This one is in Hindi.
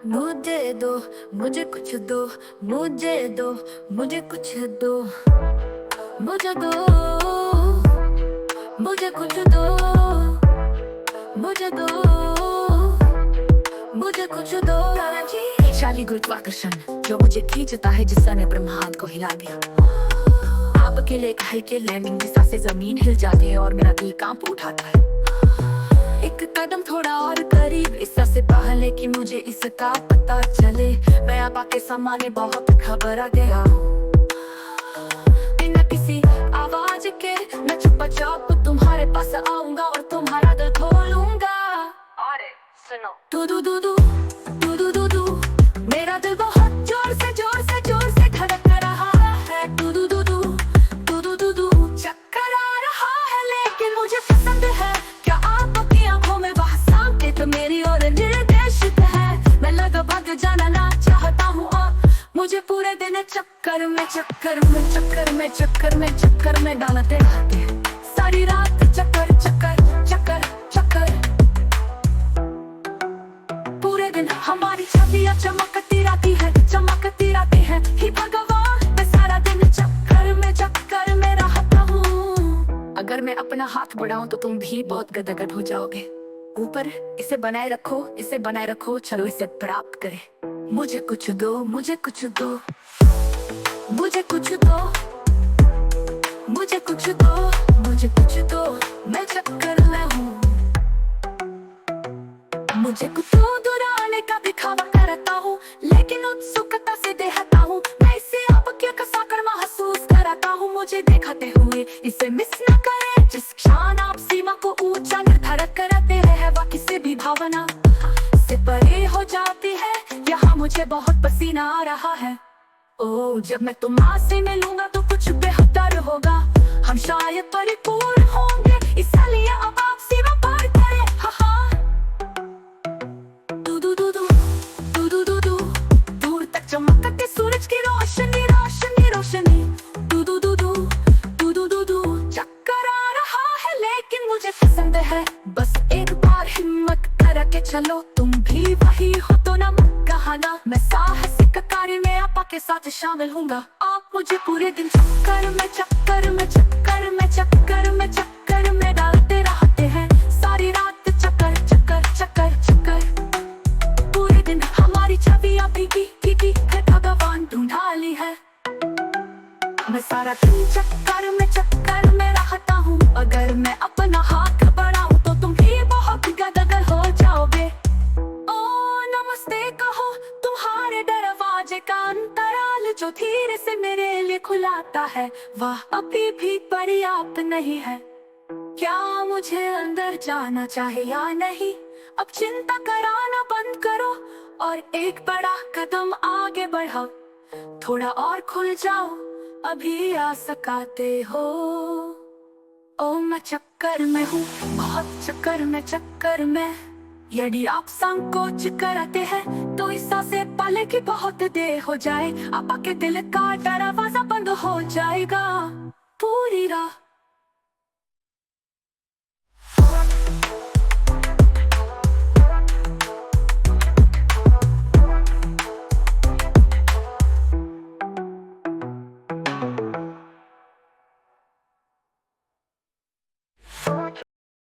मुझे दो, मुझे कुछ दो, मुझे दो, मुझे कुछ दो, मुझे दो, मुझे कुछ दो, मुझे दो, मुझे कुछ दो। शाली गुरुत्वाकर्षण जो मुझे खींचता है, जिसने ने ब्रह्मांड को हिला दिया। आपके लिए कहे के लैंडिंग जिसा से जमीन हिल जाती है और मेरा दिल कांप उठाता है। एक कदम थोड़ा और करीब, इससे से पहले कि मुझे इसका पता चले, मैं आपा के सामने बहुत घबरा गया। बिना किसी आवाज के मैं चुपचाप तुम्हारे पास आऊंगा और तुम्हारा दिल खोलूंगा। अरे सुनो, दू दू दू दू दू दू दू दू, मेरा दिल बहुत जोर से जोर से जोर से धड़क रहा है। दू दू दू दू दू दू दू दू, चक्कर आ रहा है लेकिन मुझे पसंद है। क्या आपकी आंखों में वह संकेत मेरी ओर निर्देशित है? मैं लगभग जाना ना चाहता हूँ और मुझे पूरे दिन चक्कर में चक्कर में चक्कर में चक्कर में चक्कर में डालते रहते हैं। सारी रात चक्कर चक्कर चक्कर चक्कर, पूरे दिन हमारी छवियां चमकती रहती है। हे भगवान, मैं सारा दिन चक्कर में रहता हूँ। अगर मैं अपना हाथ बढ़ाऊं तो तुम भी बहुत गदगद हो जाओगे। ऊपर इसे बनाए रखो, चलो इसे प्राप्त करें। मुझे कुछ दो, मुझे कुछ दो, मुझे कुछ दो, मुझे कुछ दो, मुझे कुछ दो, मैं चक्कर में हूँ। मुझे कुछ दुराने का दिखावा करता हूँ, लेकिन उत्सुकता से देखता हूँ। मैं इसे आपके कसाकर महसूस कराता हूँ। मुझे देखते हुए इसे मिस न करें। जिस क्षण आप सीमा को ऊंचा निर्धारित करते हैं, वह किसी भी भावना से परे हो जाती है। यहाँ मुझे बहुत पसीना आ रहा है। ओ, जब मैं तुमसे मिलूंगा तो कुछ बेहतर होगा। हम शायद परिपूर्ण होंगे, इसलिए अब आप सीमा पार करें। हाँ हाँ, दू दू दू दू दू दू दू दू, दूर तक चमकते सूरज की रोशनी रोशनी रोशनी। दू दू दू दू दू दू दू दू, चक्कर आ रहा है लेकिन मुझे पसंद है। बस एक बार हिम्मत करके चलो, तुम भी वही हो तो ना मत कहना। मैं साहसिक कार्य में आपा के साथ शामिल होऊंगा। आप मुझे पूरे दिन चक्कर में चक्कर में चक्कर में चक्कर में चक्कर में डालते रहते हैं। सारी रात चक्कर चक्कर चक्कर चक्कर, पूरे दिन हमारी छवियां भीगी है। भगवान ढूंढा ली है। मैं सारा दिन चक्कर में रहता हूँ। अगर मैं अपना हाथ बढ़ाऊं तो तुम भी बहुत गदगद हो जाओगे। ओ नमस्ते कहो तुम्हारे दरवाजे का अंतराल जो धीरे से मेरे लिए खुलाता है, वह अभी भी पर्याप्त नहीं है। क्या मुझे अंदर जाना चाहिए या नहीं? अब चिंता कराना बंद करो और एक बड़ा कदम आगे बढ़ाओ। थोड़ा और खुल जाओ, अभी आ सकाते हो। ओ मैं चक्कर में हूँ, बहुत चक्कर में। यदि आप संकोच करते हैं तो इससे से पहले कि बहुत देर हो जाए, आपके दिल का दरवाजा बंद हो जाएगा। पूरी रात